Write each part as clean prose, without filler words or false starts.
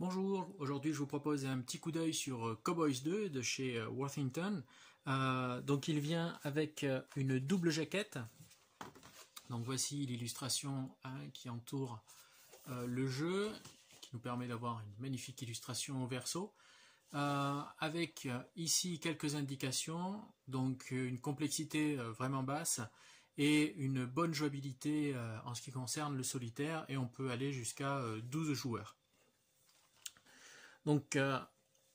Bonjour, aujourd'hui je vous propose un petit coup d'œil sur Cowboys 2 de chez Worthington. Donc il vient avec une double jaquette. Donc voici l'illustration qui entoure le jeu, qui nous permet d'avoir une magnifique illustration au verso. Avec ici quelques indications, donc une complexité vraiment basse et une bonne jouabilité en ce qui concerne le solitaire, et on peut aller jusqu'à 12 joueurs. Donc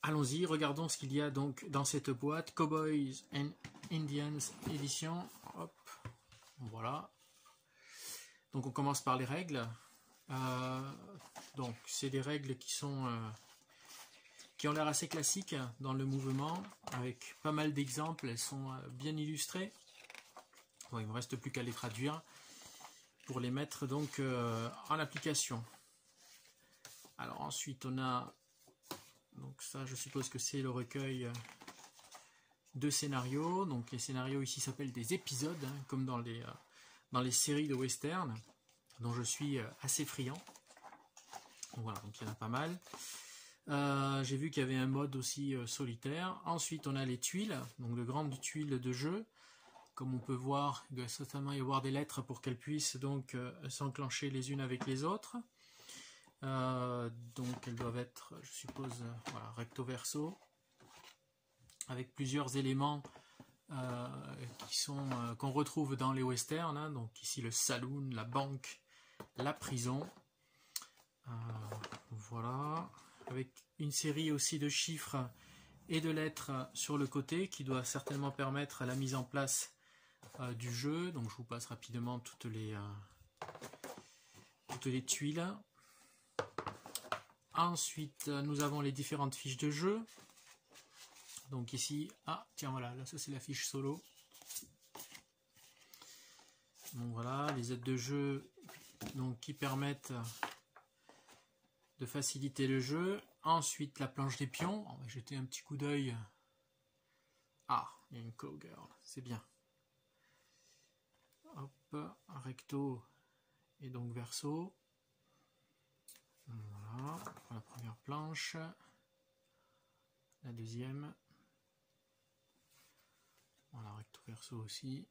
allons-y, regardons ce qu'il y a donc dans cette boîte. Cowboys and Indians édition. Hop, voilà. Donc on commence par les règles. Donc c'est des règles qui ont l'air assez classiques dans le mouvement, avec pas mal d'exemples. Elles sont bien illustrées. Bon, il ne me reste plus qu'à les traduire pour les mettre donc en application. Alors ensuite on a, donc ça je suppose que c'est le recueil de scénarios. Donc les scénarios ici s'appellent des épisodes, comme dans les séries de western, dont je suis assez friand. Voilà, donc il y en a pas mal. J'ai vu qu'il y avait un mode aussi solitaire. Ensuite on a les tuiles, donc de grandes tuiles de jeu. Comme on peut voir, il doit certainement y avoir des lettres pour qu'elles puissent donc s'enclencher les unes avec les autres. Donc elles doivent être, je suppose, voilà, recto verso, avec plusieurs éléments qu'on retrouve dans les westerns. Donc ici le saloon, la banque, la prison. Voilà, avec une série aussi de chiffres et de lettres sur le côté qui doit certainement permettre la mise en place du jeu. Donc je vous passe rapidement toutes les tuiles. Ensuite nous avons les différentes fiches de jeu. Donc ici, tiens voilà, là ça c'est la fiche solo. Donc voilà, les aides de jeu donc, qui permettent de faciliter le jeu. Ensuite la planche des pions, on va jeter un petit coup d'œil. Il y a une cowgirl, c'est bien. Hop, recto et donc verso. Voilà, la première planche. La deuxième. Voilà, recto verso aussi.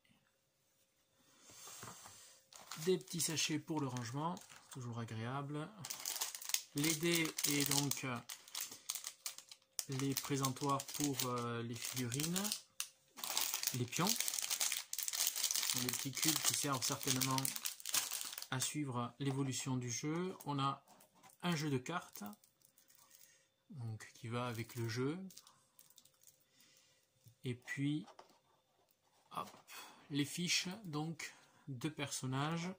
Des petits sachets pour le rangement, toujours agréable. Les dés et donc les présentoirs pour les figurines. Les pions. Des petits cubes qui servent certainement à suivre l'évolution du jeu. On a un jeu de cartes donc, qui va avec le jeu. Et puis hop, les fiches donc de personnages.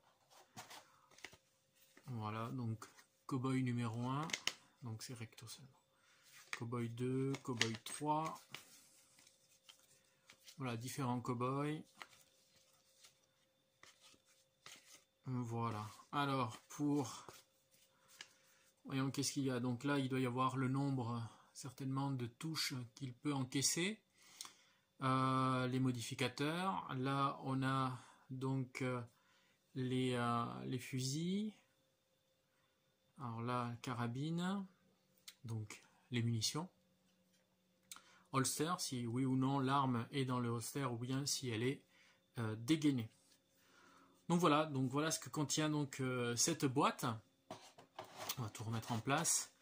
Voilà, donc cowboy numéro 1, donc c'est recto seulement. Cowboy 2, cowboy 3. Voilà, différents cowboys. Voilà. Alors, voyons qu'est-ce qu'il y a. Donc là, il doit y avoir le nombre certainement de touches qu'il peut encaisser. Les modificateurs. Là, on a donc les fusils. Alors là, carabine. Donc les munitions. Holster, si oui ou non l'arme est dans le holster, ou bien si elle est dégainée. Donc voilà ce que contient donc cette boîte. On va tout remettre en place.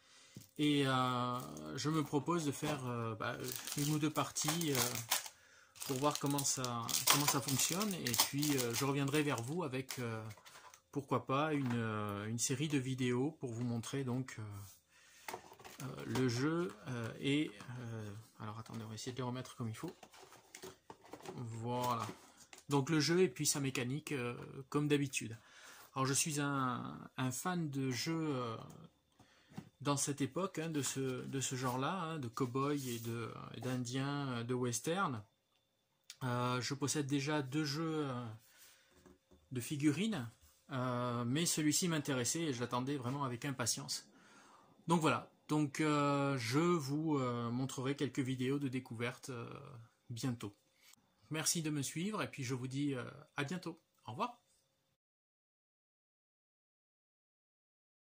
Et je me propose de faire une ou deux parties pour voir comment ça fonctionne. Et puis je reviendrai vers vous avec pourquoi pas une série de vidéos pour vous montrer donc le jeu alors attendez, on va essayer de les remettre comme il faut. Voilà. Donc le jeu et puis sa mécanique comme d'habitude. Alors je suis un fan de jeux dans cette époque, de ce genre-là, de cow-boy et d'indiens, de western. Je possède déjà 2 jeux de figurines, mais celui-ci m'intéressait et je l'attendais vraiment avec impatience. Donc voilà, donc je vous montrerai quelques vidéos de découverte bientôt. Merci de me suivre et puis je vous dis à bientôt. Au revoir.